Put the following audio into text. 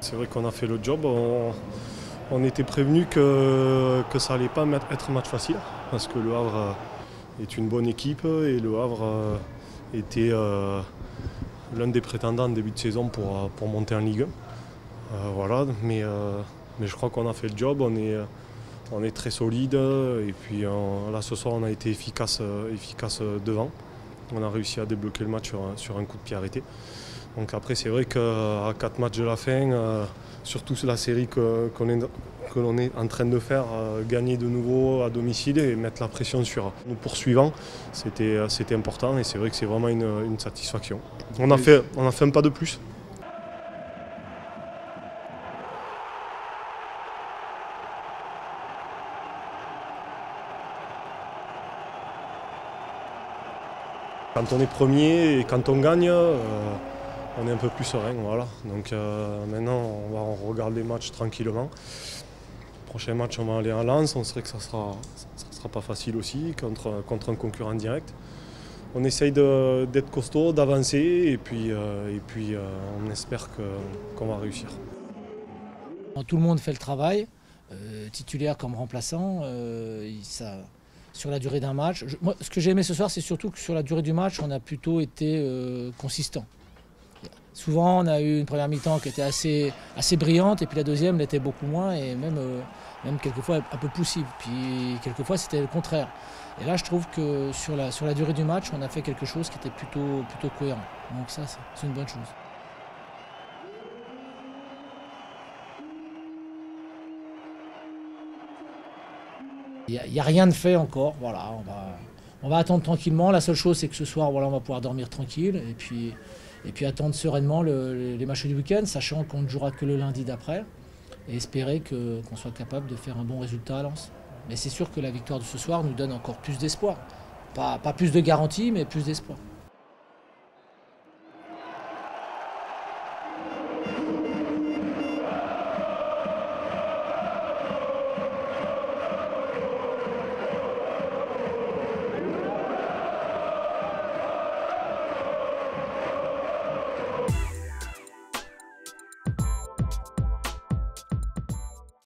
C'est vrai qu'on a fait le job. On était prévenu que ça n'allait pas être un match facile parce que Le Havre est une bonne équipe et Le Havre était l'un des prétendants en début de saison pour monter en Ligue 1. Voilà, mais je crois qu'on a fait le job. On est très solide et puis là ce soir on a été efficace devant. On a réussi à débloquer le match sur un coup de pied arrêté. Donc après c'est vrai qu'à 4 matchs de la fin, surtout la série que l'on est en train de faire, gagner de nouveau à domicile et mettre la pression sur nos poursuivants, c'était important et c'est vrai que c'est vraiment une satisfaction. On a fait un pas de plus. Quand on est premier et quand on gagne, on est un peu plus serein. Voilà. Donc maintenant, on va regarder les matchs tranquillement. Le prochain match, on va aller à Lens. On sait que ça sera pas facile aussi contre un concurrent direct. On essaye d'être costaud, d'avancer et puis on espère qu'on va réussir. Tout le monde fait le travail, titulaire comme remplaçant. Sur la durée d'un match. Moi, ce que j'ai aimé ce soir, c'est surtout que sur la durée du match, on a plutôt été consistant. Souvent, on a eu une première mi-temps qui était assez brillante, et puis la deuxième l'était beaucoup moins, et même quelquefois un peu poussive. Puis quelquefois, c'était le contraire. Et là, je trouve que sur la durée du match, on a fait quelque chose qui était plutôt cohérent. Donc ça, c'est une bonne chose. Il n'y a rien de fait encore, voilà, on va attendre tranquillement. La seule chose, c'est que ce soir, voilà, on va pouvoir dormir tranquille et puis attendre sereinement les matchs du week-end, sachant qu'on ne jouera que le lundi d'après et espérer qu'on soit capable de faire un bon résultat à Lens. Mais c'est sûr que la victoire de ce soir nous donne encore plus d'espoir. Pas plus de garantie, mais plus d'espoir.